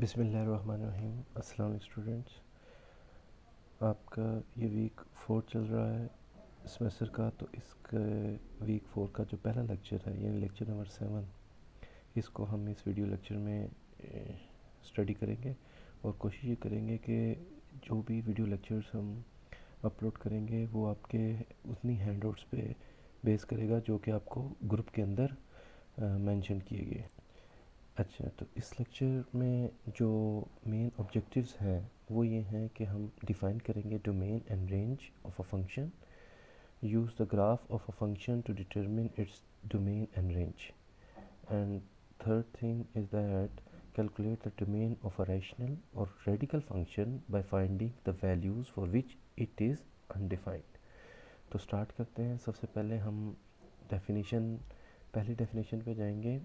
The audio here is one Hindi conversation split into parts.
बिस्मिल्लाहिर्रहमानिर्रहीम। अस्सलाम स्टूडेंट्स, आपका ये वीक 4 चल रहा है सेमेस्टर का। तो इसके वीक 4 का जो पहला लेक्चर है यानी लेक्चर नंबर 7, इसको हम इस वीडियो लेक्चर में स्टडी करेंगे और कोशिश ये करेंगे कि जो भी वीडियो लेक्चर्स हम अपलोड करेंगे वो आपके उतनी हैंडआउट्स पे बेस करेगा जो कि आपको ग्रुप के अंदर मेंशन किए गए। अच्छा, तो इस लेक्चर में जो मेन ऑब्जेक्टिव्स हैं वो ये हैं कि हम डिफ़ाइन करेंगे domain and range of a function, use the graph of a function to determine its domain and range, and third thing is that calculate the domain of a rational or radical function by finding the values for which it is undefined। तो स्टार्ट करते हैं। सबसे पहले हम पहली डेफिनेशन पे जाएंगे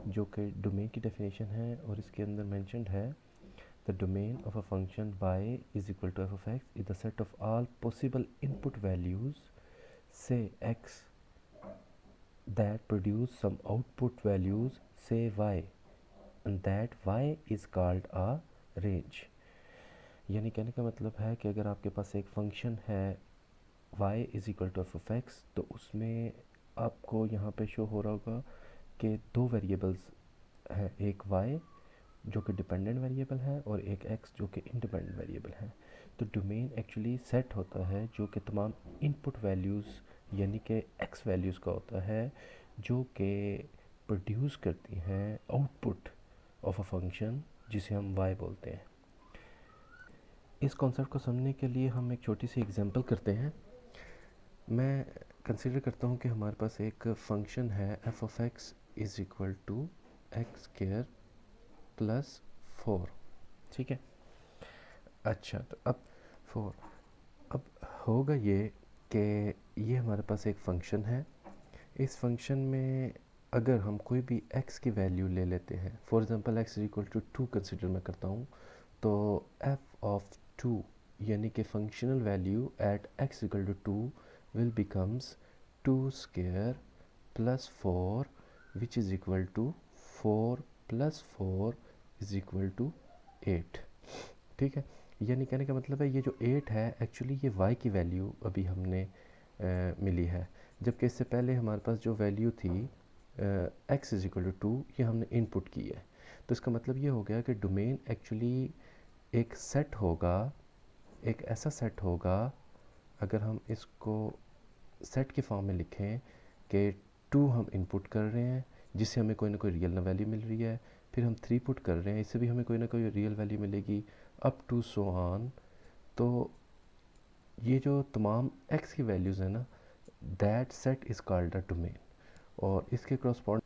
जो कि डोमेन की डेफिनेशन है, और इसके अंदर मेंशन्ड है the domain of a function y is equal to F of X is the set of all possible input values say x that produce some output values say y and that y is called a range। यानी कहने का मतलब है कि अगर आपके पास एक फंक्शन है y is equal to F of X, तो उसमें आपको यहाँ पे शो हो रहा होगा कि दो वेरिएबल्स हैं, एक y जो कि डिपेंडेंट वेरिएबल है और एक x जो कि इंडिपेंडेंट वेरिएबल है। तो डोमेन एक्चुअली सेट होता है जो कि तमाम इनपुट वैल्यूज़ यानी कि x वैल्यूज़ का होता है जो कि प्रोड्यूस करती हैं आउटपुट ऑफ अ फंक्शन जिसे हम y बोलते हैं। इस कॉन्सेप्ट को समझने के लिए हम एक छोटी सी एग्जांपल करते हैं। मैं कंसिडर करता हूँ कि हमारे पास एक फंक्शन है f of x is equal to X square plus 4। ठीक है। अच्छा, तो अब 4, अब होगा ये कि ये हमारे पास एक फ़ंक्शन है। इस फंक्शन में अगर हम कोई भी x की वैल्यू ले लेते हैं, for example x is equal to 2 consider मैं करता हूँ, तो f ऑफ 2 यानी कि functional value at x equal to 2 will becomes 2 square plus 4 which is equal to 4 plus 4 is equal to 8। ठीक है। यानी कहने का मतलब है ये जो 8 है एक्चुअली ये y की वैल्यू अभी हमने मिली है, जबकि इससे पहले हमारे पास जो वैल्यू थी x इज इक्वल टू 2 ये हमने इनपुट की है। तो इसका मतलब ये हो गया कि डोमेन एक्चुअली एक सेट होगा, एक ऐसा सेट होगा, अगर हम इसको सेट के फॉर्म में लिखें कि 2 हम इनपुट कर रहे हैं जिससे हमें कोई ना कोई रियल वैल्यू मिल रही है, फिर हम 3 पुट कर रहे हैं, इससे भी हमें कोई ना कोई रियल वैल्यू मिलेगी, अप टू सो ऑन। तो ये जो तमाम x की वैल्यूज़ हैं ना, that set is called a domain. और इसके क्रॉसपॉन्ड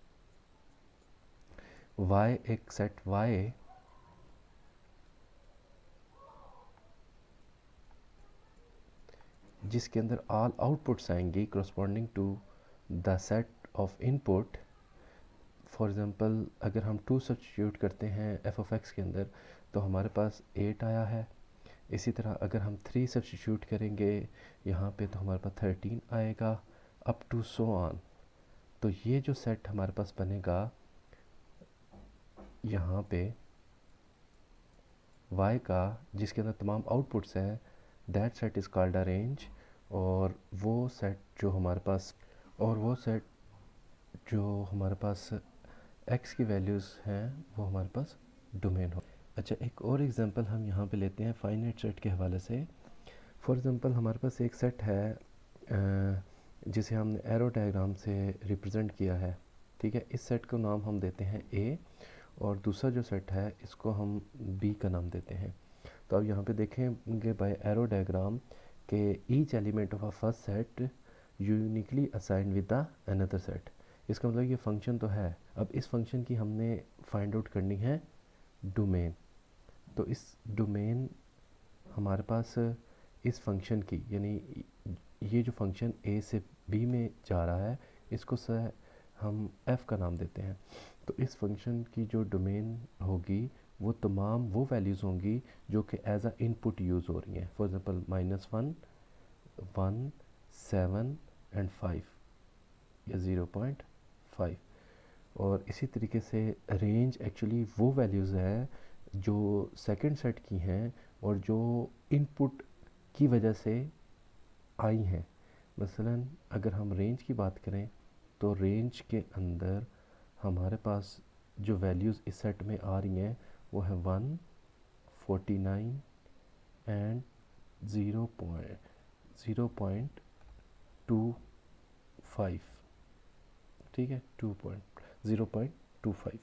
y, एक सेट y जिसके अंदर ऑल आउटपुट्स आएंगी corresponding to the set of input. For example अगर हम 2 सब्स्टिट्यूट करते हैं f ऑफ x के अंदर तो हमारे पास 8 आया है। इसी तरह अगर हम 3 सब्स्टिट्यूट करेंगे यहाँ पे तो हमारे पास 13 आएगा, अप टू सो ऑन। तो ये जो सेट हमारे पास बनेगा यहाँ पे y का, जिसके अंदर तमाम आउटपुट्स हैं, that set is called a range. और वो सेट जो हमारे पास x की वैल्यूज़ हैं वो हमारे पास डोमेन हो। अच्छा, एक और एग्जांपल हम यहाँ पे लेते हैं फाइनाइट सेट के हवाले से। फॉर एग्ज़ाम्पल हमारे पास एक सेट है जिसे हमने एरो डायग्राम से रिप्रेजेंट किया है। ठीक है, इस सेट को नाम हम देते हैं A, और दूसरा जो सेट है इसको हम B का नाम देते हैं। तो अब यहाँ पे देखेंगे बाय एरो डायग्राम कि each element of a first set uniquely assign with the another set. इसका मतलब ये फंक्शन तो है, अब इस फंक्शन की हमने फाइंड आउट करनी है डोमेन। तो इस डोमेन हमारे पास इस फंक्शन की, यानी ये जो फंक्शन a से b में जा रहा है इसको से हम f का नाम देते हैं। तो इस फंक्शन की जो डोमेन होगी वो तमाम वो वैल्यूज़ होंगी जो कि एज अ इनपुट यूज़ हो रही हैं। फॉर एग्ज़ाम्पल -1, 1, 7 एंड 5 या 0.5। और इसी तरीके से रेंज एक्चुअली वो वैल्यूज़ है जो सेकंड सेट की हैं और जो इनपुट की वजह से आई हैं। मसलन अगर हम रेंज की बात करें तो रेंज के अंदर हमारे पास जो वैल्यूज़ इस सेट में आ रही हैं वो है 1, 49 एंड 0.25, ठीक है, 0.25।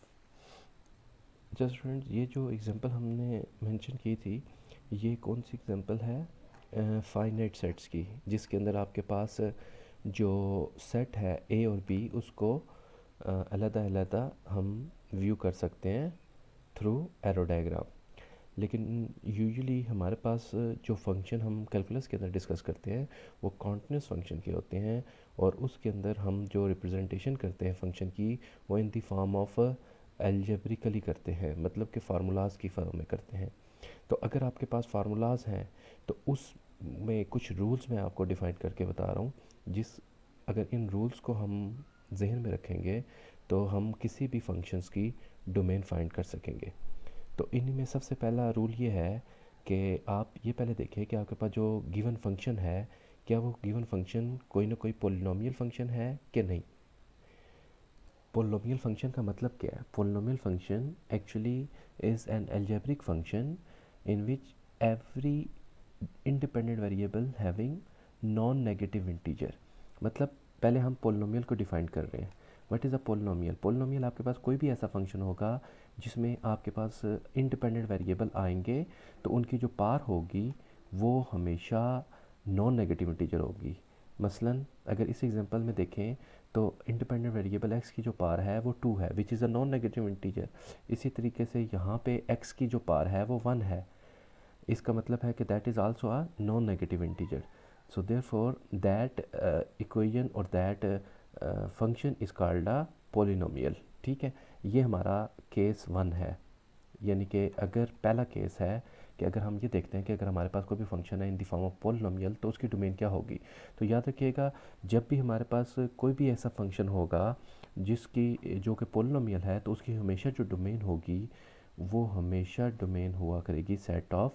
जस्ट स्टूडेंट्स, ये जो एग्जांपल हमने मेंशन की थी, ये कौन सी एग्जांपल है फाइनाइट सेट्स की, जिसके अंदर आपके पास जो सेट है ए और बी उसको अलग-अलग हम व्यू कर सकते हैं थ्रू एरो डायग्राम। लेकिन यूजुअली हमारे पास जो फंक्शन हम कैलकुलस के अंदर डिस्कस करते हैं वो कॉन्टिन्यूस फंक्शन के होते हैं, और उसके अंदर हम जो रिप्रेजेंटेशन करते हैं फंक्शन की वो in the form of algebraically करते हैं, मतलब कि फार्मूलाज की फॉर्म में करते हैं। तो अगर आपके पास फार्मूलाज हैं तो उसमें कुछ रूल्स मैं आपको डिफ़ाइन करके बता रहा हूँ, अगर इन रूल्स को हम जहन में रखेंगे तो हम किसी भी फंक्शंस की डोमेन फाइंड कर सकेंगे। तो इन्हीं में सबसे पहला रूल ये है कि आप ये पहले देखें कि आपके पास जो गिवन फंक्शन है, क्या वो गिवन फंक्शन कोई ना कोई पोलिनोमियल फंक्शन है कि नहीं। पोलिनोमियल फंक्शन का मतलब क्या है? Polynomial function actually is an algebraic function in which every independent variable having non negative integer. मतलब पहले हम पोलिनोमियल को डिफाइन कर रहे हैं। What is a polynomial? Polynomial आपके पास कोई भी ऐसा फंक्शन होगा जिसमें आपके पास इंडिपेंडेंट वेरिएबल आएंगे तो उनकी जो पार होगी वो हमेशा नॉन नेगेटिव इंटीजर होगी। मसलन अगर इस एग्जांपल में देखें तो इंडिपेंडेंट वेरिएबल x की जो पार है वो 2 है, which is a non negative integer. इसी तरीके से यहाँ पे x की जो पार है वो 1 है, इसका मतलब है कि that is also a non negative integer. So therefore that equation और that function is called a polynomial. ठीक है, ये हमारा केस 1 है। यानी कि अगर पहला केस है कि अगर हम ये देखते हैं कि अगर हमारे पास कोई भी फंक्शन है in the form of polynomial तो उसकी डोमेन क्या होगी। तो याद रखिएगा, जब भी हमारे पास कोई भी ऐसा फंक्शन होगा जिसकी जो कि पोलिनोमियल है तो उसकी हमेशा जो डोमेन होगी वो हमेशा डोमेन हुआ करेगी set of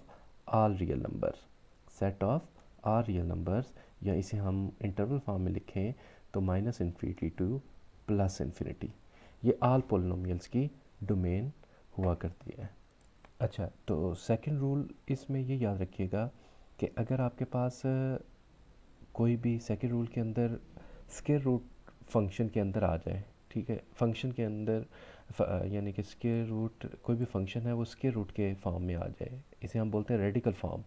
all real numbers. Set of all real numbers, या इसे हम इंटरवल फॉर्म में लिखें तो -इन्फिनिटी टू +इन्फिनिटी, ये ऑल पोलिनोमियल्स की डोमेन हुआ करती है। अच्छा, तो सेकंड रूल इसमें ये याद रखिएगा कि अगर आपके पास कोई भी सेकंड रूल के अंदर स्क्वायर रूट फंक्शन के अंदर आ जाए, ठीक है, फंक्शन के अंदर यानी कि स्क्वायर रूट कोई भी फंक्शन है वो स्क्वायर रूट के फॉर्म में आ जाए, इसे हम बोलते हैं रेडिकल फॉर्म।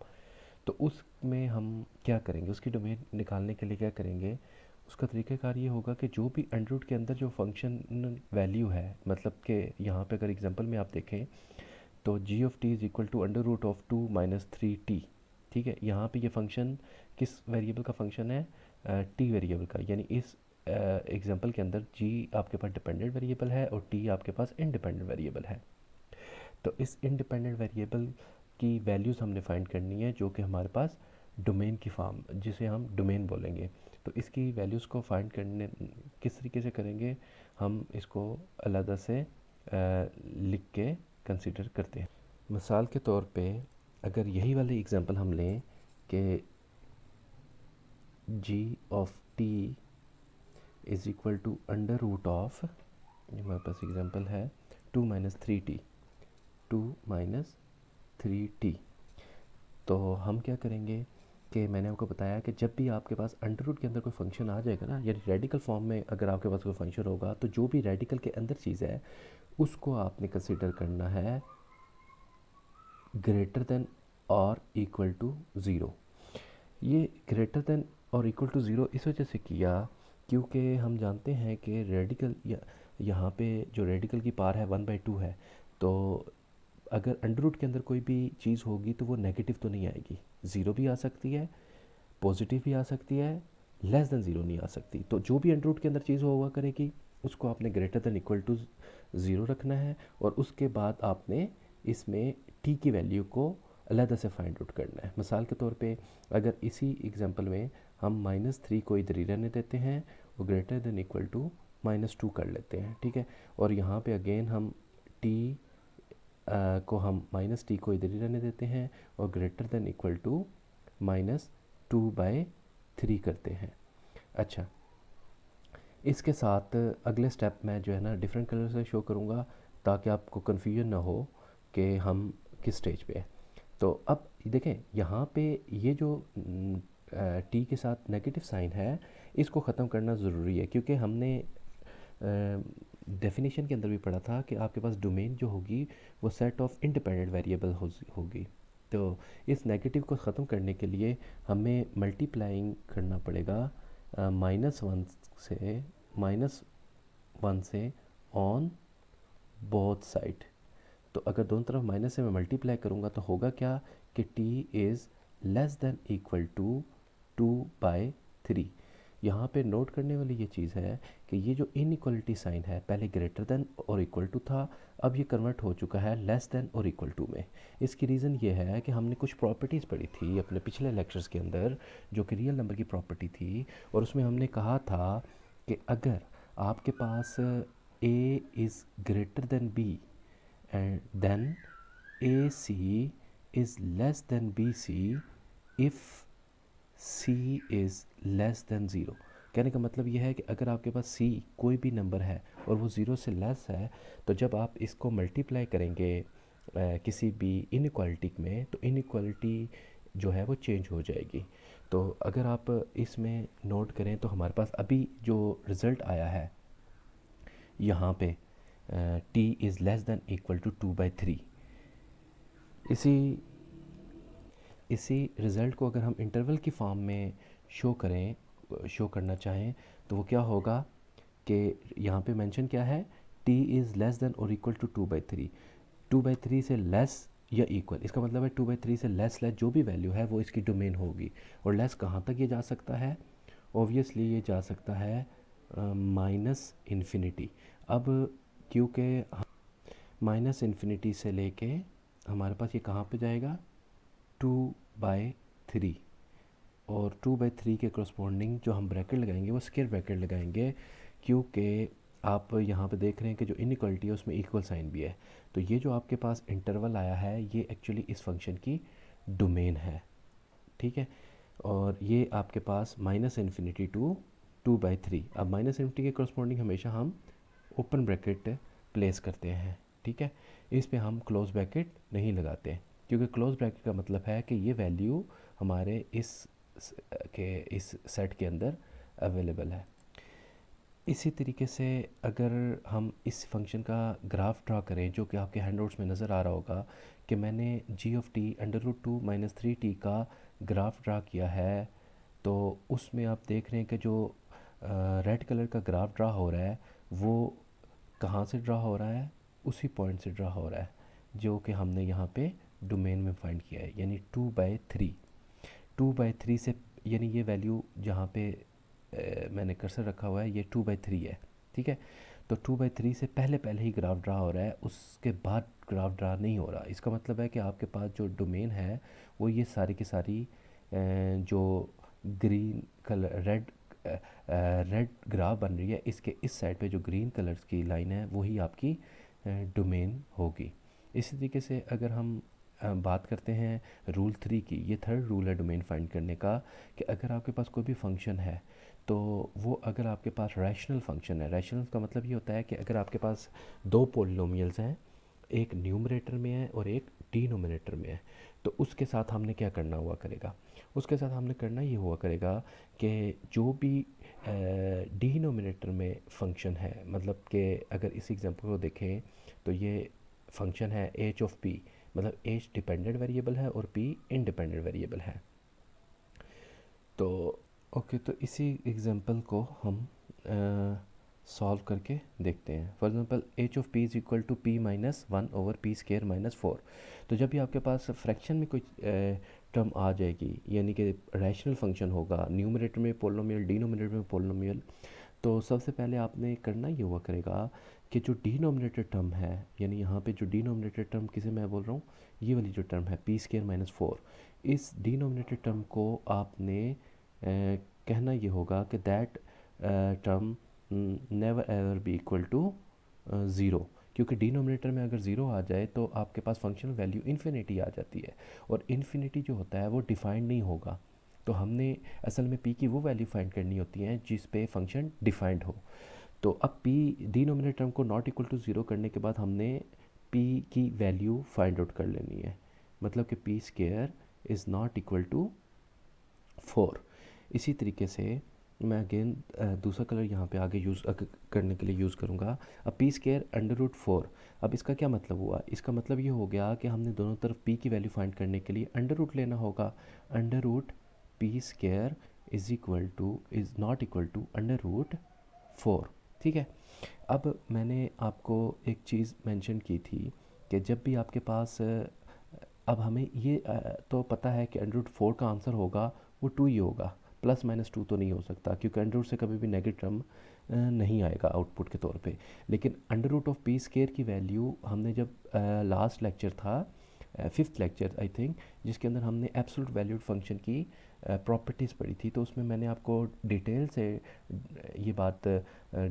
तो उसमें हम क्या करेंगे, उसकी डोमेन निकालने के लिए क्या करेंगे, उसका तरीक़ाकार ये होगा कि जो भी अंडर रूट के अंदर जो फंक्शन वैल्यू है, मतलब कि यहाँ पे अगर एग्जांपल में आप देखें तो G of T is equal to under root of 2 - 3t। ठीक है, यहाँ पे ये फंक्शन किस वेरिएबल का फंक्शन है, टी वेरिएबल का। यानी इस एग्जांपल के अंदर जी आपके पास डिपेंडेंट वेरिएबल है और टी आपके पास इंडिपेंडेंट वेरिएबल है। तो इस इंडिपेंडेंट वेरिएबल की वैल्यूज़ हमने फाइंड करनी है जो कि हमारे पास डोमेन की फॉर्म, जिसे हम डोमेन बोलेंगे। तो इसकी वैल्यूज़ को फाइंड करने किस तरीके से करेंगे, हम इसको अलग से लिख के कंसिडर करते हैं। मिसाल के तौर पे अगर यही वाली एग्जांपल हम लें कि G of T is equal to under root of, हमारे पास एग्जांपल है 2 - 3t, 2 - 3t। तो हम क्या करेंगे कि मैंने आपको बताया कि जब भी आपके पास अंडर रूट के अंदर कोई फंक्शन आ जाएगा ना, यानी रेडिकल फॉर्म में अगर आपके पास कोई फंक्शन होगा तो जो भी रेडिकल के अंदर चीज़ है उसको आपने कंसिडर करना है ग्रेटर देन और इक्वल टू ज़ीरो। ये ग्रेटर देन और इक्वल टू ज़ीरो इस वजह से किया क्योंकि हम जानते हैं कि रेडिकल यहाँ पे जो रेडिकल की पार है 1/2 है, तो अगर अंडर रूट के अंदर कोई भी चीज़ होगी तो वो नेगेटिव तो नहीं आएगी, ज़ीरो भी आ सकती है, पॉजिटिव भी आ सकती है, लेस देन ज़ीरो नहीं आ सकती। तो जो भी अंडर रूट के अंदर चीज़ हुआ करेगी उसको आपने greater than equal to zero रखना है, और उसके बाद आपने इसमें टी की वैल्यू को अलग से फाइंड आउट करना है। मिसाल के तौर पे अगर इसी एग्जांपल में हम -3 को इधर ही रहने देते हैं और ग्रेटर देन इक्वल टू -2 कर लेते हैं, ठीक है। और यहाँ पे अगेन हम टी को हम माइनस टी को इधर ही रहने देते हैं और ग्रेटर देन इक्वल टू -2/3 करते हैं। अच्छा, इसके साथ अगले स्टेप में जो है ना डिफरेंट कलर से शो करूँगा ताकि आपको कन्फ्यूजन ना हो कि हम किस स्टेज पे हैं। तो अब देखें यहाँ पे ये जो टी के साथ नेगेटिव साइन है इसको ख़त्म करना ज़रूरी है, क्योंकि हमने डेफिनेशन के अंदर भी पढ़ा था कि आपके पास डोमेन जो होगी वो सेट ऑफ इंडिपेंडेंट वेरिएबल होगी। तो इस नेगेटिव को ख़त्म करने के लिए हमें मल्टीप्लाइंग करना पड़ेगा -1 से ऑन बोथ साइड। तो अगर दोनों तरफ माइनस से मैं मल्टीप्लाई करूँगा तो होगा क्या कि t is less than equal to 2/3। यहाँ पे नोट करने वाली ये चीज़ है कि ये जो इनइक्वलिटी साइन है पहले ग्रेटर देन और इक्वल टू था, अब ये कन्वर्ट हो चुका है लेस देन और इक्वल टू में। इसकी रीज़न ये है कि हमने कुछ प्रॉपर्टीज़ पढ़ी थी अपने पिछले लेक्चर्स के अंदर जो कि रियल नंबर की प्रॉपर्टी थी, और उसमें हमने कहा था कि अगर आपके पास a is greater than b and then AC is less than BC if C is less than 0। कहने का मतलब यह है कि अगर आपके पास C कोई भी नंबर है और वो 0 से लेस है, तो जब आप इसको मल्टीप्लाई करेंगे किसी भी इनइक्वालिटी में तो इनइक्वालिटी जो है वो चेंज हो जाएगी। तो अगर आप इसमें नोट करें तो हमारे पास अभी जो रिज़ल्ट आया है यहाँ पे t is less than equal to 2/3। इसी रिज़ल्ट को अगर हम इंटरवल की फॉर्म में शो करना चाहें तो वो क्या होगा कि यहाँ पे मेंशन क्या है, t इज़ लेस दैन और इक्वल टू 2/3। 2/3 से लेस या इक्वल, इसका मतलब है 2/3 से लेस जो भी वैल्यू है वो इसकी डोमेन होगी। और लेस कहाँ तक ये जा सकता है? ऑब्वियसली ये जा सकता है माइनस इन्फिनिटी। अब क्योंकि -इन्फिनिटी से लेके हमारे पास ये कहाँ पे जाएगा 2/3, और 2/3 के करस्पॉन्डिंग जो हम ब्रैकेट लगाएंगे वो स्क्वायर ब्रैकेट लगाएंगे, क्योंकि आप यहाँ पे देख रहे हैं कि जो इनइक्वालिटी है उसमें इक्वल साइन भी है। तो ये जो आपके पास इंटरवल आया है ये एक्चुअली इस फंक्शन की डोमेन है, ठीक है। और ये आपके पास -इन्फिनिटी टू 2/3। अब -इन्फिनिटी के करस्पॉन्डिंग हमेशा हम ओपन ब्रैकेट प्लेस करते हैं, ठीक है। इस पे हम क्लोज ब्रैकेट नहीं लगाते, क्योंकि क्लोज ब्रैकेट का मतलब है कि ये वैल्यू हमारे इस सेट के अंदर अवेलेबल है। इसी तरीके से अगर हम इस फंक्शन का ग्राफ ड्रा करें, जो कि आपके हैंडआउट्स में नज़र आ रहा होगा कि मैंने g(2 - 3t) का ग्राफ ड्रा किया है, तो उसमें आप देख रहे हैं कि जो रेड कलर का ग्राफ ड्रा हो रहा है वो कहाँ से ड्रा हो रहा है, उसी पॉइंट से ड्रा हो रहा है जो कि हमने यहाँ पे डोमेन में फाइंड किया है, यानी 2/3। 2/3 से यानी ये वैल्यू जहाँ पे मैंने कर्सर रखा हुआ है ये 2/3 है, ठीक है। तो 2/3 से पहले ही ग्राफ ड्रा हो रहा है, उसके बाद ग्राफ ड्रा नहीं हो रहा। इसका मतलब है कि आपके पास जो डोमेन है वो ये सारी की सारी जो ग्रीन कलर रेड ग्राफ बन रही है, इसके इस साइड पे जो ग्रीन कलर्स की लाइन है वही आपकी डोमेन होगी। इसी तरीके से अगर हम बात करते हैं रूल 3 की, ये थर्ड रूल है डोमेन फाइंड करने का, कि अगर आपके पास कोई भी फंक्शन है तो वो अगर आपके पास रैशनल फंक्शन है, रैशनल का मतलब ये होता है कि अगर आपके पास दो पोलिनोमियल्स हैं, एक न्यूमरेटर में है और एक डिनोमिनेटर में है, तो उसके साथ हमने क्या करना हुआ करेगा, उसके साथ हमने करना ये हुआ करेगा कि जो भी डिनोमिनेटर में फंक्शन है, मतलब कि अगर इस एग्जांपल को देखें तो ये फंक्शन है एच ऑफ पी, मतलब एच डिपेंडेंट वेरिएबल है और पी इंडिपेंडेंट वेरिएबल है। तो ओके, तो इसी एग्जांपल को हम सॉल्व करके देखते हैं। For example H of P is equal to p - 1/p² -4। तो जब भी आपके पास फ्रैक्शन में कोई टर्म आ जाएगी, यानी कि रैशनल फंक्शन होगा, न्यूमरेटर में पोलिनोमियल, डिनोमिनेटर में पोलिनोमियल, तो सबसे पहले आपने करना ये हुआ करेगा कि जो डिनोमिनेटर टर्म है, यानी यहाँ पे जो डिनोमिनेटर टर्म किसे मैं बोल रहा हूँ, ये वाली जो टर्म है p² -4, इस डिनोमिनेटर टर्म को आपने कहना ये होगा कि that term never ever be equal to 0, क्योंकि डिनोमिनेटर में अगर ज़ीरो आ जाए तो आपके पास फंक्शनल वैल्यू इन्फिनिटी आ जाती है, और इन्फिनिटी जो होता है वो डिफाइंड नहीं होगा। तो हमने असल में पी की वो वैल्यू फाइंड करनी होती है जिस पे फंक्शन डिफाइंड हो। तो अब पी डिनोमिनेटर टर्म को नॉट इक्वल टू ज़ीरो करने के बाद हमने पी की वैल्यू फाइंड आउट कर लेनी है, मतलब कि P square is not equal to 4। इसी तरीके से मैं अगेन दूसरा कलर यहाँ पे आगे यूज़ करने के लिए यूज़ करूँगा। अब पी स्केयर अंडर रूट 4। अब इसका क्या मतलब हुआ? इसका मतलब ये हो गया कि हमने दोनों तरफ पी की वैल्यू फाइंड करने के लिए अंडर रूट लेना होगा। Under root P square is not equal to under root 4। ठीक है। अब मैंने आपको एक चीज़ मेंशन की थी कि जब भी आपके पास अब हमें ये तो पता है कि अंडर रूट 4 का आंसर होगा वो 2 ही होगा, प्लस माइनस 2 तो नहीं हो सकता, क्योंकि अंडर रूट से कभी भी नेगेटिव टर्म नहीं आएगा आउटपुट के तौर पे। लेकिन under root of P square की वैल्यू हमने जब लास्ट लेक्चर था, फिफ्थ लेक्चर आई थिंक, जिसके अंदर हमने एब्सोल्यूट वैल्यूड फंक्शन की प्रॉपर्टीज़ पढ़ी थी, तो उसमें मैंने आपको डिटेल से ये बात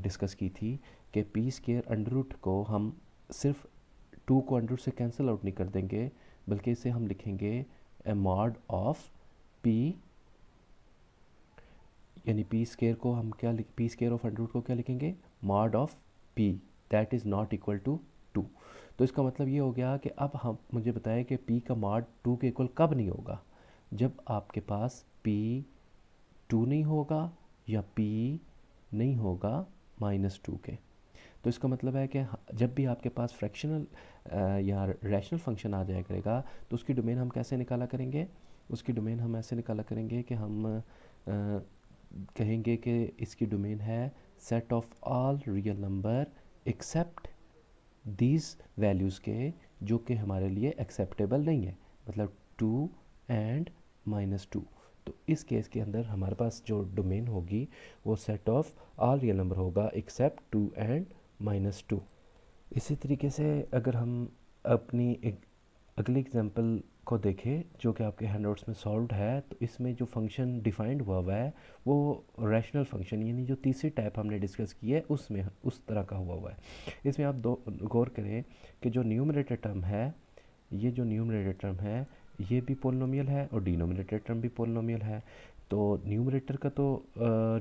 डिस्कस की थी कि पी स्केयर अंडर रूट को हम सिर्फ 2 को अंडर रूट से कैंसिल आउट नहीं कर देंगे, बल्कि इसे हम लिखेंगे ए मॉड ऑफ पी, यानी पी स्केयर को हम क्या P square of under root को क्या लिखेंगे? Mod of P that is not equal to 2। तो इसका मतलब ये हो गया कि अब हम मुझे बताया कि पी का मॉड 2 के इक्वल कब नहीं होगा? जब आपके पास पी 2 नहीं होगा या पी नहीं होगा -2 के। तो इसका मतलब है कि जब भी आपके पास फ्रैक्शनल या रैशनल फंक्शन आ जाया करेगा तो उसकी डोमेन हम कैसे निकाला करेंगे? उसकी डोमेन हम ऐसे निकाला करेंगे कि हम कहेंगे कि इसकी डोमेन है set of all real number except these values के, जो कि हमारे लिए एक्सेप्टेबल नहीं है, मतलब 2 एंड -2। तो इस केस के अंदर हमारे पास जो डोमेन होगी वो set of all real number होगा एक्सेप्ट 2 एंड -2। इसी तरीके से अगर हम अपनी एक अगली एग्जांपल को देखें जो कि आपके हैंडआउट्स में सॉल्व्ड है, तो इसमें जो फंक्शन डिफाइंड हुआ है वो रैशनल फंक्शन, यानी जो तीसरी टाइप हमने डिस्कस की है उसमें उस तरह का हुआ है। इसमें आप दो गौर करें कि जो न्यूमरेटर टर्म है, ये जो न्यूमरेटर टर्म है ये भी पोलिनोमियल है और डिनोमिनेटर टर्म भी पोलिनोमियल है। तो न्यूमरेटर का तो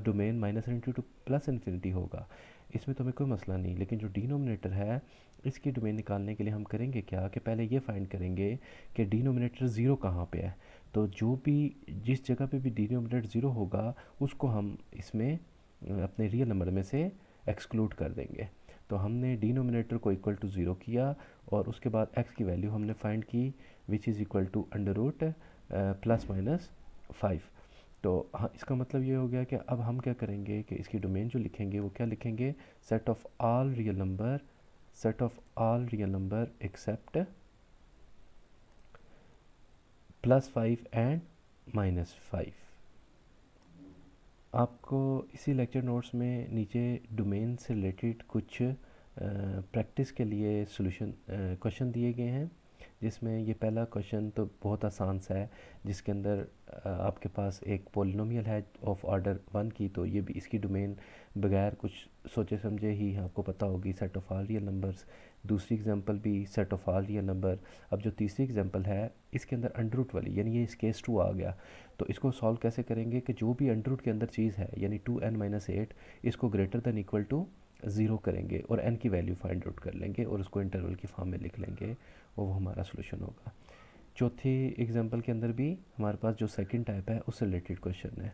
डोमेन -∞ टू +∞ होगा, इसमें तो हमें कोई मसला नहीं। लेकिन जो डिनोमिनेटर है इसकी डोमेन निकालने के लिए हम करेंगे क्या कि पहले ये फाइंड करेंगे कि डिनोमिनेटर ज़ीरो कहाँ पे है। तो जो भी जिस जगह पे भी डिनोमिनेटर ज़ीरो होगा उसको हम इसमें अपने रियल नंबर में से एक्सक्लूड कर देंगे। तो हमने डिनोमिनेटर को इक्वल टू ज़ीरो किया और उसके बाद x की वैल्यू हमने फाइंड की which is equal to under root +-5। तो हाँ, इसका मतलब ये हो गया कि अब हम क्या करेंगे कि इसकी डोमेन जो लिखेंगे वो क्या लिखेंगे? Set of all real number except +5 and -5। आपको इसी लेक्चर नोट्स में नीचे डोमेन से रिलेटेड कुछ प्रैक्टिस के लिए सॉल्यूशन क्वेश्चन दिए गए हैं, जिसमें ये पहला क्वेश्चन तो बहुत आसान सा है, जिसके अंदर आपके पास एक पोलिनोमियल है ऑफ ऑर्डर 1 की, तो ये भी इसकी डोमेन बगैर कुछ सोचे समझे ही आपको पता होगी, set of all real numbers. दूसरी एग्जांपल भी set of all real number. अब जो तीसरी एग्जांपल है इसके अंदर अंडर रूट वाली, यानी ये इस केस 2 आ गया। तो इसको सॉल्व कैसे करेंगे कि जो भी अंडर रूट के अंदर चीज़ है यानी 2n-8 इसको ग्रेटर दैन इक्वल टू 0 करेंगे और n की वैल्यू फाइंड आउट कर लेंगे और उसको इंटरवल की फॉर्म में लिख लेंगे और वो हमारा सोल्यूशन होगा। चौथी एग्जांपल के अंदर भी हमारे पास जो सेकंड टाइप है उससे रिलेटेड क्वेश्चन है।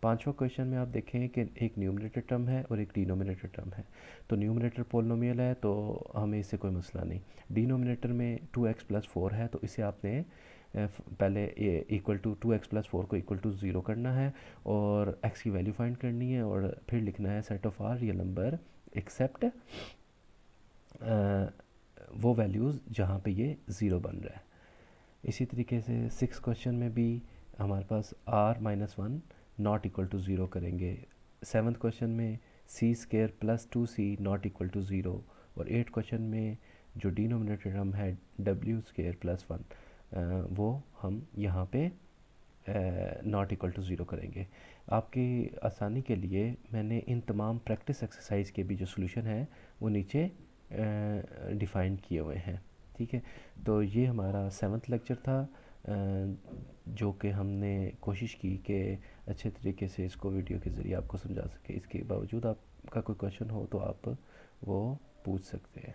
पांचवा क्वेश्चन में आप देखें कि एक न्यूमरेटर टर्म है और एक डिनोमिनेटर टर्म है। तो न्यूमरेटर पोलिनोमियल है तो हमें इससे कोई मसला नहीं। डिनोमिनेटर में 2x + 4 है तो इसे आपने पहले इक्वल टू 2x + 4 को इक्वल टू 0 करना है और x की वैल्यू फाइंड करनी है और फिर लिखना है set of all real number except वो वैल्यूज़ जहाँ पे ये 0 बन रहा है। इसी तरीके से सिक्स क्वेश्चन में भी हमारे पास r-1 नॉट इक्वल टू 0 करेंगे। सेवन्थ क्वेश्चन में c² + 2c not equal to 0 और 8 क्वेश्चन में जो डिनोमिनेटर टर्म है w² + 1 वो हम यहाँ पे नॉट इक्वल टू 0 करेंगे। आपकी आसानी के लिए मैंने इन तमाम प्रैक्टिस एक्सरसाइज के भी जो सोल्यूशन है वो नीचे डिफ़ाइन किए हुए हैं। ठीक है, तो ये हमारा 7th लेक्चर था, जो कि हमने कोशिश की कि अच्छे तरीके से इसको वीडियो के ज़रिए आपको समझा सके। इसके बावजूद आपका कोई क्वेश्चन हो तो आप वो पूछ सकते हैं।